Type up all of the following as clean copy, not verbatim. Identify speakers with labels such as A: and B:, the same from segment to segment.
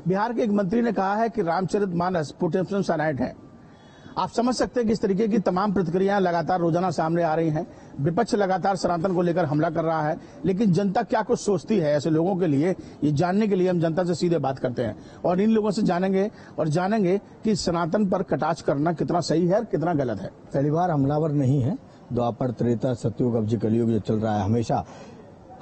A: बिहार के एक मंत्री ने कहा है कि रामचरितमानस पोटेशियम साइनाइड है। आप समझ सकते हैं कि इस तरीके की तमाम प्रतिक्रियाएं लगातार रोजाना सामने आ रही हैं। विपक्ष लगातार सनातन को लेकर हमला कर रहा है, लेकिन जनता क्या कुछ सोचती है ऐसे लोगों के लिए, ये जानने के लिए हम जनता से सीधे बात करते हैं और इन लोगों से जानेंगे कि सनातन पर कटाक्ष करना कितना सही है और कितना गलत है।
B: पहली बार हमलावर नहीं है। द्वापर, त्रेता, सतयुग, अब कलयुग जो चल रहा है, हमेशा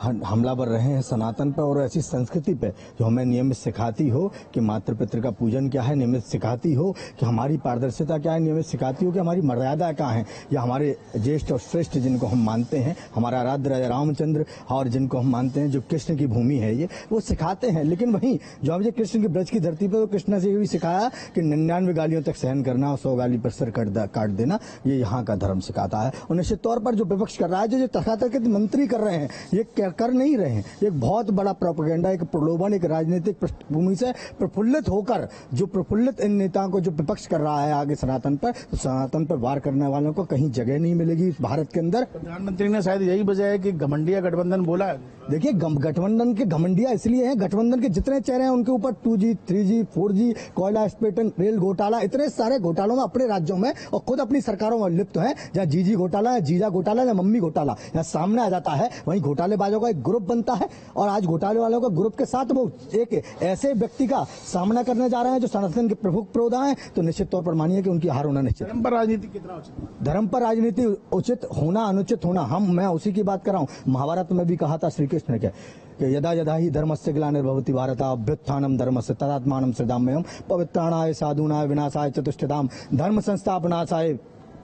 B: हमलावर रहे हैं सनातन पर और ऐसी संस्कृति पे जो हमें नियमित सिखाती हो कि मातृ पितृ का पूजन क्या है, नियमित सिखाती हो कि हमारी पारदर्शिता क्या है, नियमित सिखाती हो कि हमारी मर्यादा क्या है, या हमारे ज्येष्ठ और श्रेष्ठ जिनको हम मानते हैं, हमारा आराध्य राजा रामचंद्र और जिनको हम मानते हैं जो कृष्ण की भूमि है, ये वो सिखाते हैं। लेकिन वहीं जो मुझे कृष्ण की ब्रज की धरती पर, तो कृष्ण से भी सिखाया कि 99 गालियों तक सहन करना और 100 गाली पर सर काट देना, ये यहाँ का धर्म सिखाता है। और निश्चित तौर पर जो विपक्ष कर रहा है, जो तथाकथित मंत्री कर रहे हैं, ये कर नहीं रहे हैं। एक बहुत बड़ा प्रोपेगेंडा, एक प्रलोभन, एक राजनीतिक पृष्ठभूमि से प्रफुल्लित होकर जो प्रफुल्लित इन नेताओं को जो विपक्ष कर रहा है आगे सनातन पर, तो सनातन पर वार करने वालों को कहीं जगह नहीं मिलेगी इस भारत के अंदर।
A: प्रधानमंत्री ने शायद यही वजह है कि घमंडिया गठबंधन बोला है।
B: देखिए, गठबंधन के घमंडिया इसलिए हैं, गठबंधन के जितने चेहरे हैं उनके ऊपर 2G, 3G, 4G, कोयला स्पेटन, रेल घोटाला, इतने सारे घोटालों में अपने राज्यों में और खुद अपनी सरकारों में लिप्त हैं। जहाँ जीजी घोटाला, जीजा घोटाला या मम्मी घोटाला यहाँ सामने आ जाता है, वहीं घोटालेबाजों का एक ग्रुप बनता है और आज घोटाले वालों का ग्रुप के साथ वो एक ऐसे व्यक्ति का सामना करने जा रहे हैं जो सनातन के प्रमुख विरोधी हैं। तो निश्चित तौर पर मानिए कि उनकी हार होना निश्चित।
A: धर्म पर राजनीति कितना उचित?
B: धर्म पर राजनीति उचित होना, अनुचित होना, मैं उसी की बात कर रहा हूँ। महाभारत में भी कहा था श्री कृष्ण ने कि यदा यदा ही धर्मस्य ग्लानिर्भवति भारत अभ्युत्थानम धर्मस्य तदात्मानं सृजाम्यहम् पवित्राणाय साधूनाय विनाशाय चतुष्टयम् धर्म संस्थापनाय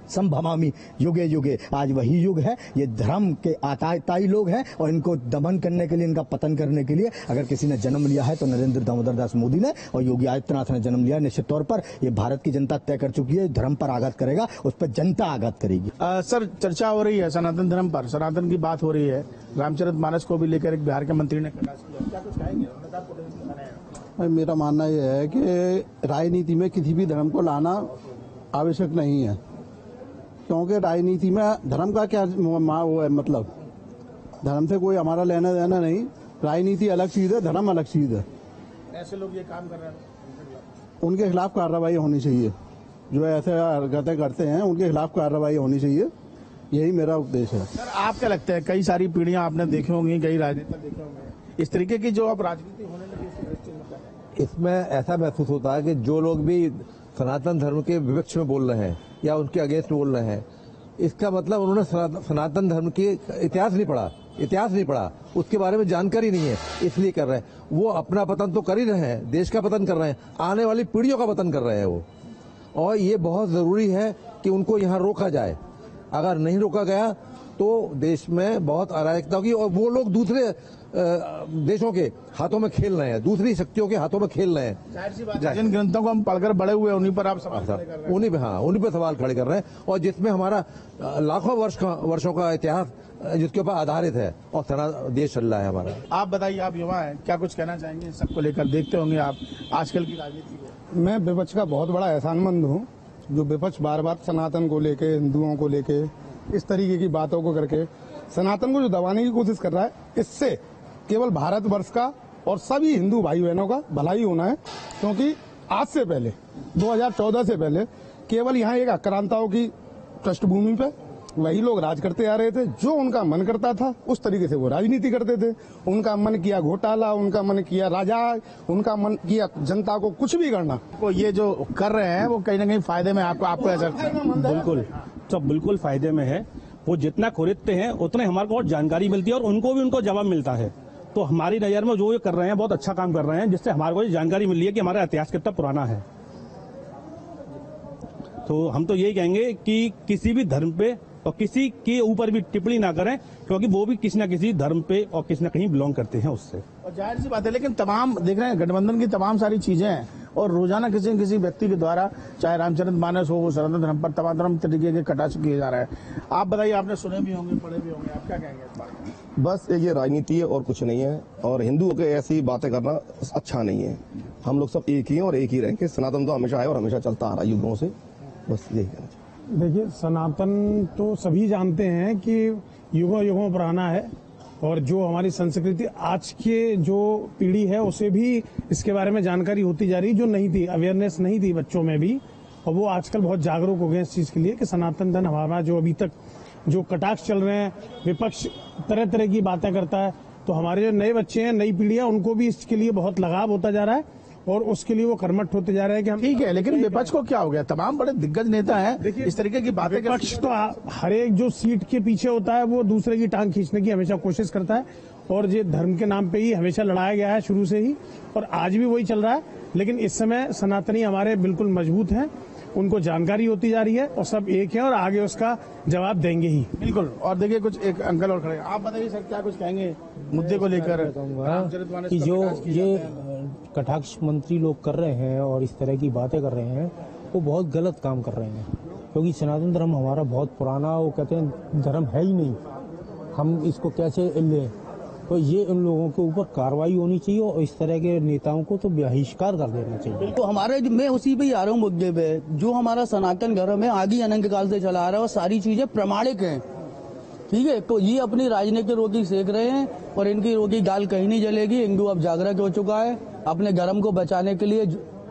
B: संभवामि युगे युगे। आज वही युग है, ये धर्म के आताई लोग हैं और इनको दमन करने के लिए, इनका पतन करने के लिए अगर किसी ने जन्म लिया है तो नरेंद्र दामोदर दास मोदी ने और योगी आदित्यनाथ ने जन्म लिया। निश्चित तौर पर ये भारत की जनता तय कर चुकी है, धर्म पर आघात करेगा, उस पर जनता आघात करेगी।
A: सर, चर्चा हो रही है सनातन धर्म पर, सनातन की बात हो रही है, रामचरितमानस को भी लेकर एक बिहार के मंत्री ने क्या कुछ कहेंगे?
C: मेरा मानना यह है कि राजनीति में किसी भी धर्म को लाना आवश्यक नहीं है, क्योंकि राजनीति में धर्म का क्या वो है, मतलब धर्म से कोई हमारा लेना देना नहीं। राजनीति अलग चीज है, धर्म अलग चीज है।
A: ऐसे लोग ये काम कर रहे हैं,
C: उनके खिलाफ कार्रवाई होनी चाहिए। जो ऐसे हरकतें करते हैं उनके खिलाफ कार्रवाई होनी चाहिए, यही मेरा उपदेश है।
A: सर, आप क्या लगता है, कई सारी पीढ़ियां आपने देखी होंगी, कई राजनेता देखे होंगे, इस तरीके की जो अब राजनीति होने लगी,
D: इसमें ऐसा महसूस होता है कि जो लोग भी सनातन धर्म के विपक्ष में बोल रहे हैं या उनके अगेंस्ट बोल रहे हैं, इसका मतलब उन्होंने सनातन धर्म की इतिहास नहीं पढ़ा, उसके बारे में जानकारी नहीं है, इसलिए कर रहे हैं। वो अपना पतन तो कर ही रहे हैं, देश का पतन कर रहे हैं, आने वाली पीढ़ियों का पतन कर रहे हैं वो। और ये बहुत जरूरी है कि उनको यहाँ रोका जाए। अगर नहीं रोका गया तो देश में बहुत अराजकता होगी और वो लोग दूसरे देशों के हाथों में खेल रहे हैं, दूसरी शक्तियों के हाथों में खेल रहे हैं।
A: जाहिर सी बात है, जिन ग्रंथों को हम पढ़कर बड़े हुए उन्हीं पर आप सवाल खड़े कर रहे हैं।
D: उन्हीं पे सवाल खड़े कर रहे हैं और जिसमें हमारा लाखों वर्षों का इतिहास जिसके ऊपर आधारित है और सारा देश चल रहा है हमारा।
A: आप बताइए, आप युवा हैं, क्या कुछ कहना चाहेंगे सबको लेकर? देखते होंगे आप आजकल की राजनीति को।
E: मैं विपक्ष का बहुत बड़ा एहसानमंद हूँ, जो विपक्ष बार बार सनातन को लेके, हिंदुओं को लेके इस तरीके की बातों को करके सनातन को जो दबाने की कोशिश कर रहा है। इससे केवल भारतवर्ष का और सभी हिंदू भाई बहनों का भलाई होना है, क्योंकि आज से पहले 2014 से पहले केवल यहाँ एक आक्रांताओं की पृष्ठभूमि पे वही लोग राज करते आ रहे थे। जो उनका मन करता था उस तरीके से वो राजनीति करते थे। उनका मन किया घोटाला, उनका मन किया राजा, उनका मन किया जनता को कुछ भी करना।
A: तो ये जो कर रहे हैं वो कहीं ना कहीं फायदे में आपको ऐसा लगता है?
F: बिल्कुल, तो बिल्कुल फायदे में है। वो जितना खरीदते हैं उतने हमारे को जानकारी मिलती है और उनको भी उनको जवाब मिलता है। तो हमारी नजर में जो ये कर रहे हैं बहुत अच्छा काम कर रहे हैं, जिससे हमारे को जानकारी मिली है कि हमारा इतिहास कितना पुराना है। तो हम तो यही कहेंगे कि किसी भी धर्म पे और किसी के ऊपर भी टिप्पणी ना करें, क्योंकि वो भी किसी न किसी धर्म पे और किसी न कहीं बिलोंग करते हैं उससे।
A: और जाहिर सी बात है, लेकिन तमाम देख रहे हैं गठबंधन की तमाम सारी चीजें हैं और रोजाना किसी न किसी व्यक्ति के द्वारा, चाहे रामचरितमानस हो, सनातन धर्म पर तमाम तरीके के कटाक्ष किए जा रहे हैं। आप बताइए, आपने सुने भी होंगे, पढ़े भी होंगे, आप क्या कहेंगे इस बारे में?
G: बस ये राजनीति है और कुछ नहीं है, और हिंदुओं के ऐसी बातें करना अच्छा नहीं है। हम लोग सब एक ही हैं और एक ही रहेंगे। सनातन तो हमेशा है और हमेशा चलता आ रहा है युगों से, बस यही कहना चाहिए।
E: देखिए, सनातन तो सभी जानते हैं कि युगों युगों पुराना है
H: और जो हमारी संस्कृति आज के जो पीढ़ी है उसे भी इसके बारे में जानकारी होती जा रही, जो नहीं थी, अवेयरनेस नहीं थी बच्चों में भी, और वो आजकल बहुत जागरूक हो गए इस चीज के लिए कि सनातन धर्म हमारा जो अभी तक जो कटाक्ष चल रहे हैं, विपक्ष तरह तरह की बातें करता है, तो हमारे जो नए बच्चे हैं, नई पीढ़ियां, उनको भी इसके लिए बहुत लगाव होता जा रहा है और उसके लिए वो कर्मठ होते जा रहे हैं कि हम
A: ठीक है। लेकिन विपक्ष को क्या हो गया? तमाम बड़े दिग्गज नेता हैं, इस तरीके की बातें
H: विपक्ष तो हर एक जो सीट के पीछे होता है वो दूसरे की टांग खींचने की हमेशा कोशिश करता है, और ये धर्म के नाम पे ही हमेशा लड़ाया गया है शुरू से ही, और आज भी वही चल रहा है। लेकिन इस समय सनातनी हमारे बिल्कुल मजबूत हैं, उनको जानकारी होती जा रही है और सब एक है और आगे उसका जवाब देंगे ही।
A: बिल्कुल। और देखिए कुछ एक अंकल और खड़े हैं, आप बताइए सर क्या कुछ कहेंगे मुद्दे को लेकर?
I: कि जो ये कटाक्ष मंत्री लोग कर रहे हैं और इस तरह की बातें कर रहे हैं, वो बहुत गलत काम कर रहे हैं, क्योंकि सनातन धर्म हमारा बहुत पुराना, वो कहते हैं धर्म है ही नहीं, हम इसको कैसे लें? तो ये इन लोगों के ऊपर कार्रवाई होनी चाहिए और इस तरह के नेताओं को तो बहिष्कार कर देना चाहिए।
J: तो हमारे मैं उसी पे ही आ रहा हूँ मुद्दे पे, जो हमारा सनातन धर्म है आदि अनंत काल से चला आ रहा है और सारी चीजें प्रमाणिक हैं, ठीक है। तो ये अपनी राजनीतिक रोटी सेक रहे हैं और इनकी रोटी दाल कहीं नहीं जलेगी। हिंदू अब जागृत हो चुका है, अपने धर्म को बचाने के लिए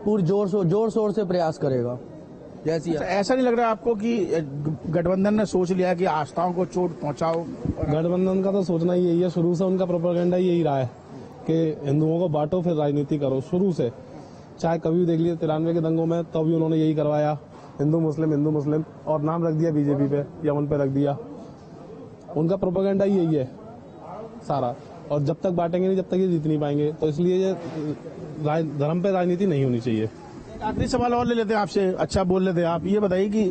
J: पूरे जोर शोर से प्रयास करेगा। जैसी
A: ऐसा नहीं लग रहा आपको कि गठबंधन ने सोच लिया कि आस्थाओं को चोट पहुंचाओ?
K: गठबंधन का तो सोचना ही यही है, शुरू से उनका प्रोपेगेंडा यही रहा है कि हिंदुओं को बांटो फिर राजनीति करो, शुरू से। चाहे कभी भी देख लीजिए 93 के दंगों में, तो भी उन्होंने यही करवाया, हिंदू मुस्लिम, और नाम रख दिया बीजेपी पे या उन पे रख दिया। उनका प्रोपेगेंडा ही यही है सारा, और जब तक बांटेंगे नहीं, जब तक ये जीत नहीं पाएंगे। तो इसलिए ये धर्म पे राजनीति नहीं होनी चाहिए।
A: आखिरी सवाल और ले लेते हैं आपसे, अच्छा बोल लेते हैं आप। ये बताइए कि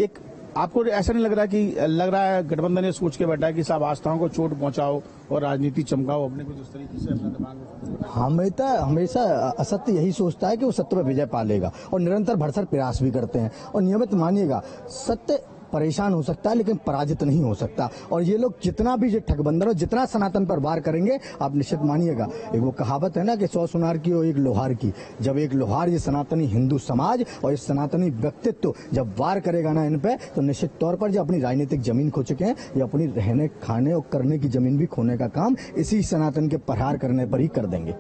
A: एक आपको ऐसा नहीं लग रहा है गठबंधन ने सोच के बैठा है कि साहब आस्थाओं को चोट पहुंचाओ और राजनीति चमकाओ अपने कुछ इस तरीके से अपना दिमाग?
B: हमेशा असत्य यही सोचता है कि वो सत्य पर विजय पा लेगा और निरंतर भरसक प्रयास भी करते हैं। और नियमित मानिएगा, सत्य परेशान हो सकता है लेकिन पराजित नहीं हो सकता। और ये लोग जितना भी ठगबंधन और जितना सनातन पर वार करेंगे, आप निश्चित मानिएगा। एक वो कहावत है ना कि 100 सुनार की और एक लोहार की। जब एक लोहार ये सनातनी हिंदू समाज और इस सनातनी व्यक्तित्व जब वार करेगा ना इन पे, तो निश्चित तौर पर जो अपनी राजनीतिक जमीन खो चुके हैं, ये अपनी रहने खाने और करने की जमीन भी खोने का काम इसी सनातन के प्रहार करने पर ही कर देंगे।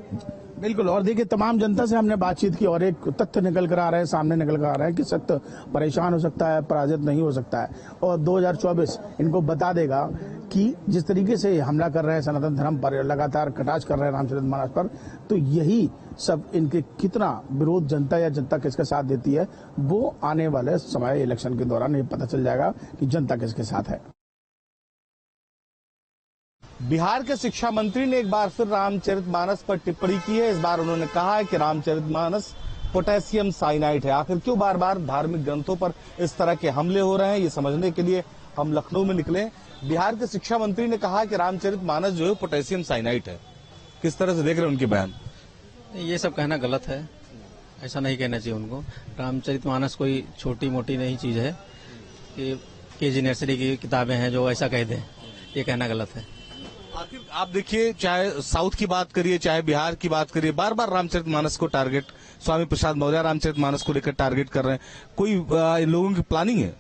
A: बिल्कुल। और देखिए तमाम जनता से हमने बातचीत की और एक तथ्य निकल कर आ रहा है, सामने निकल कर आ रहा है कि सत्य परेशान हो सकता है, पराजित नहीं हो सकता है। और 2024 इनको बता देगा कि जिस तरीके से हमला कर रहे हैं सनातन धर्म पर, लगातार कटाक्ष कर रहे हैं रामचरितमानस पर, तो यही सब इनके कितना विरोध जनता या जनता किसके साथ देती है, वो आने वाले समय इलेक्शन के दौरान ये पता चल जाएगा कि जनता किसके साथ है।
L: बिहार के शिक्षा मंत्री ने एक बार फिर रामचरितमानस पर टिप्पणी की है। इस बार उन्होंने कहा है कि रामचरितमानस पोटेशियम साइनाइड है। आखिर क्यों बार बार धार्मिक ग्रंथों पर इस तरह के हमले हो रहे हैं, ये समझने के लिए हम लखनऊ में निकले। बिहार के शिक्षा मंत्री ने कहा कि रामचरितमानस जो है पोटेशियम साइनाइड है। किस तरह से देख रहे हैं उनके बयान?
M: ये सब कहना गलत है, ऐसा नहीं कहना चाहिए उनको। रामचरितमानस कोई छोटी मोटी नहीं चीज है कि केजी नर्सरी की किताबें हैं जो ऐसा कह दें, ये कहना गलत है।
L: आखिर आप देखिए, चाहे साउथ की बात करिए चाहे बिहार की बात करिए, बार बार रामचरितमानस को टारगेट, स्वामी प्रसाद मौर्य रामचरितमानस को लेकर टारगेट कर रहे हैं। कोई इन लोगों की प्लानिंग है?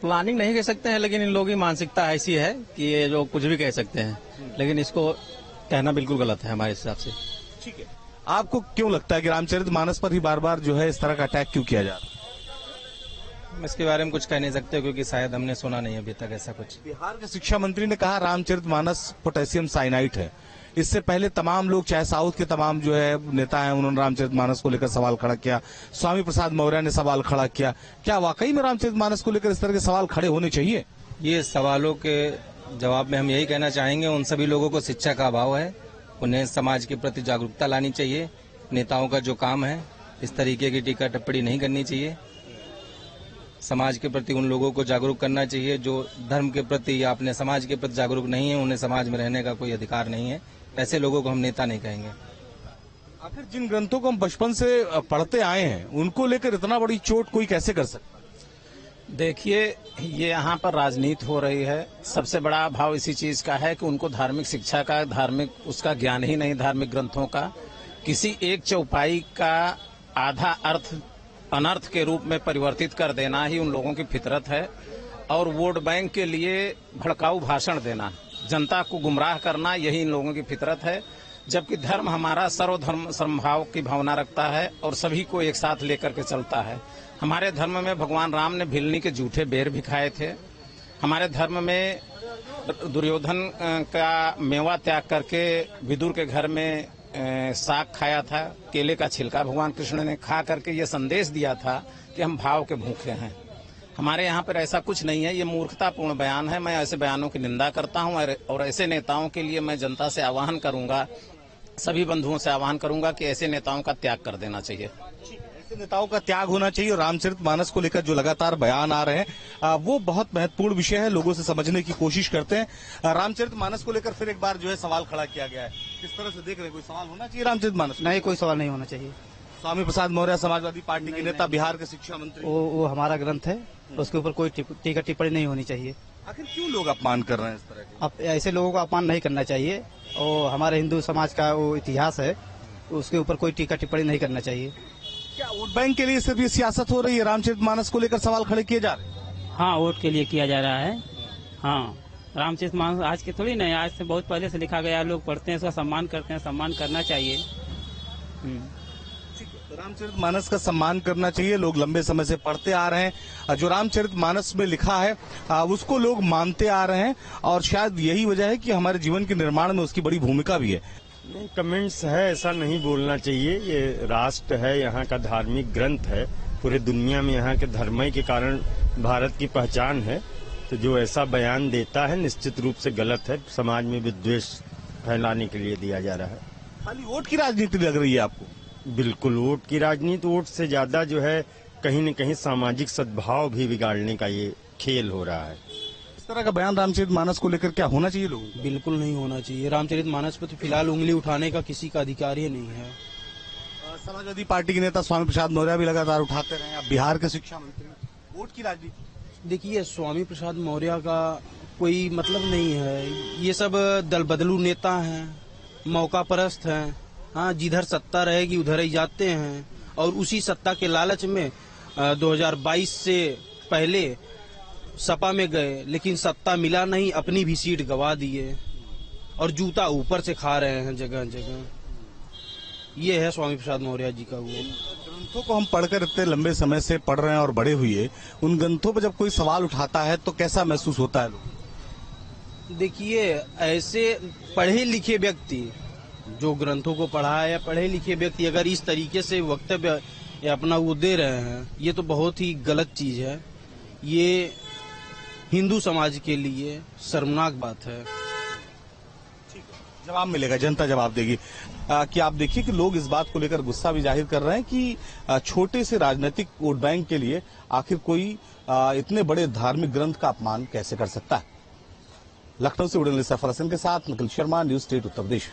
M: प्लानिंग नहीं कह सकते हैं, लेकिन इन लोगों की मानसिकता ऐसी है कि ये जो कुछ भी कह सकते हैं, लेकिन इसको कहना बिल्कुल गलत है हमारे हिसाब से।
L: ठीक है, आपको क्यों लगता है कि रामचरितमानस पर ही बार बार जो है इस तरह का अटैक क्यों किया जा रहा है?
M: इसके बारे में कुछ कह नहीं सकते क्योंकि शायद हमने सुना नहीं अभी तक ऐसा कुछ।
L: बिहार के शिक्षा मंत्री ने कहा रामचरितमानस पोटेशियम साइनाइड है। इससे पहले तमाम लोग, चाहे साउथ के तमाम जो है नेता हैं, उन्होंने रामचरितमानस को लेकर सवाल खड़ा किया। स्वामी प्रसाद मौर्य ने सवाल खड़ा किया। क्या वाकई में रामचरितमानस को लेकर इस तरह के सवाल खड़े होने चाहिए?
M: ये सवालों के जवाब में हम यही कहना चाहेंगे, उन सभी लोगों को शिक्षा का अभाव है, उन्हें समाज के प्रति जागरूकता लानी चाहिए। नेताओं का जो काम है, इस तरीके की टीका टिप्पणी नहीं करनी चाहिए। समाज के प्रति उन लोगों को जागरूक करना चाहिए जो धर्म के प्रति या अपने समाज के प्रति जागरूक नहीं है, उन्हें समाज में रहने का कोई अधिकार नहीं है। ऐसे लोगों को हम नेता नहीं कहेंगे।
L: आखिर जिन ग्रंथों को हम बचपन से पढ़ते आए हैं, उनको लेकर इतना बड़ी चोट कोई कैसे कर सकता है?
N: देखिए, ये यहाँ पर राजनीति हो रही है। सबसे बड़ा अभाव इसी चीज का है कि उनको धार्मिक शिक्षा का, धार्मिक उसका ज्ञान ही नहीं, धार्मिक ग्रंथों का। किसी एक चौपाई का आधा अर्थ अनर्थ के रूप में परिवर्तित कर देना ही उन लोगों की फितरत है, और वोट बैंक के लिए भड़काऊ भाषण देना जनता को गुमराह करना यही इन लोगों की फितरत है। जबकि धर्म हमारा सर्वधर्म समभाव की भावना रखता है और सभी को एक साथ लेकर के चलता है। हमारे धर्म में भगवान राम ने भिलनी के जूठे बेर भी खाए थे। हमारे धर्म में दुर्योधन का मेवा त्याग करके विदुर के घर में साग खाया था, केले का छिलका भगवान कृष्ण ने खा करके ये संदेश दिया था कि हम भाव के भूखे हैं। हमारे यहाँ पर ऐसा कुछ नहीं है, ये मूर्खतापूर्ण बयान है। मैं ऐसे बयानों की निंदा करता हूँ और ऐसे नेताओं के लिए मैं जनता से आह्वान करूंगा, सभी बंधुओं से आह्वान करूंगा कि ऐसे नेताओं का त्याग कर देना चाहिए।
L: ऐसे नेताओं का त्याग होना चाहिए। और रामचरितमानस को लेकर जो लगातार बयान आ रहे हैं वो बहुत महत्वपूर्ण विषय है, लोगों से समझने की कोशिश करते हैं। रामचरितमानस को लेकर फिर एक बार जो है सवाल खड़ा किया गया है, किस तरह से देख रहे हैं? कोई सवाल होना चाहिए रामचरितमानस?
J: नहीं, कोई सवाल नहीं होना चाहिए।
L: स्वामी प्रसाद मौर्य समाजवादी पार्टी के नेता, बिहार के शिक्षा मंत्री,
J: वो हमारा ग्रंथ है, उसके ऊपर कोई टीका टिप्पणी नहीं होनी चाहिए।
L: आखिर क्यों लोग अपमान कर रहे हैं इस तरह के?
J: अब ऐसे लोगों को अपमान नहीं करना चाहिए और हमारे हिंदू समाज का वो इतिहास है, उसके ऊपर कोई टीका टिप्पणी नहीं करना चाहिए।
L: क्या वोट बैंक के लिए सिर्फ ये सियासत हो रही है? रामचरितमानस को लेकर सवाल खड़े किए जा रहे हैं?
O: हाँ, वोट के लिए किया जा रहा है। हाँ, रामचरितमानस आज के थोड़ी नहीं, आज से बहुत पहले से लिखा गया, लोग पढ़ते हैं, उसका सम्मान करते हैं, सम्मान करना चाहिए।
L: रामचरितमानस का सम्मान करना चाहिए, लोग लंबे समय से पढ़ते आ रहे हैं। जो रामचरितमानस में लिखा है उसको लोग मानते आ रहे हैं और शायद यही वजह है कि हमारे जीवन के निर्माण में उसकी बड़ी भूमिका भी है।
P: नहीं, कमेंट्स है, ऐसा नहीं बोलना चाहिए। ये राष्ट्र है, यहाँ का धार्मिक ग्रंथ है, पूरे दुनिया में यहाँ के धर्म के कारण भारत की पहचान है। तो जो ऐसा बयान देता है निश्चित रूप से गलत है, समाज में विद्वेष फैलाने के लिए दिया जा रहा है।
L: खाली वोट की राजनीति लग रही है आपको?
P: बिल्कुल, वोट की राजनीति, वोट से ज्यादा जो है कहीं न कहीं सामाजिक सद्भाव भी बिगाड़ने का ये खेल हो रहा है।
L: इस तरह का बयान रामचरितमानस को लेकर क्या होना चाहिए लोगों को?
Q: बिल्कुल नहीं होना चाहिए। रामचरितमानस पर तो फिलहाल उंगली उठाने का किसी का अधिकार ही नहीं है।
L: समाजवादी पार्टी के नेता स्वामी प्रसाद मौर्य भी लगातार उठाते रहे, अब बिहार के शिक्षा मंत्री, वोट की राजनीति।
Q: देखिए, स्वामी प्रसाद मौर्य का कोई मतलब नहीं है। ये सब दल बदलू नेता हैं, मौका परस्त हैं। हाँ, जिधर सत्ता रहेगी उधर ही जाते हैं और उसी सत्ता के लालच में 2022 से पहले सपा में गए, लेकिन सत्ता मिला नहीं, अपनी भी सीट गवा दिए और जूता ऊपर से खा रहे हैं जगह जगह। ये है स्वामी प्रसाद मौर्य जी का वो।
L: ग्रंथों को हम पढ़कर इतने लंबे समय से पढ़ रहे हैं और बड़े हुए, उन ग्रंथों पर जब कोई सवाल उठाता है तो कैसा महसूस होता है लोग?
Q: देखिए, ऐसे पढ़े लिखे व्यक्ति जो ग्रंथों को पढ़ा है या पढ़े लिखे व्यक्ति अगर इस तरीके से वक्तव्य अपना वो दे रहे हैं, ये तो बहुत ही गलत चीज है। ये हिंदू समाज के लिए शर्मनाक बात है।
L: जवाब मिलेगा, जनता जवाब देगी। कि आप देखिए कि लोग इस बात को लेकर गुस्सा भी जाहिर कर रहे हैं कि छोटे से राजनीतिक वोट बैंक के लिए आखिर कोई इतने बड़े धार्मिक ग्रंथ का अपमान कैसे कर सकता है। लखनऊ से उड़न सफर हसन के साथ निखिल शर्मा, न्यूज़ स्टेट उत्तर प्रदेश।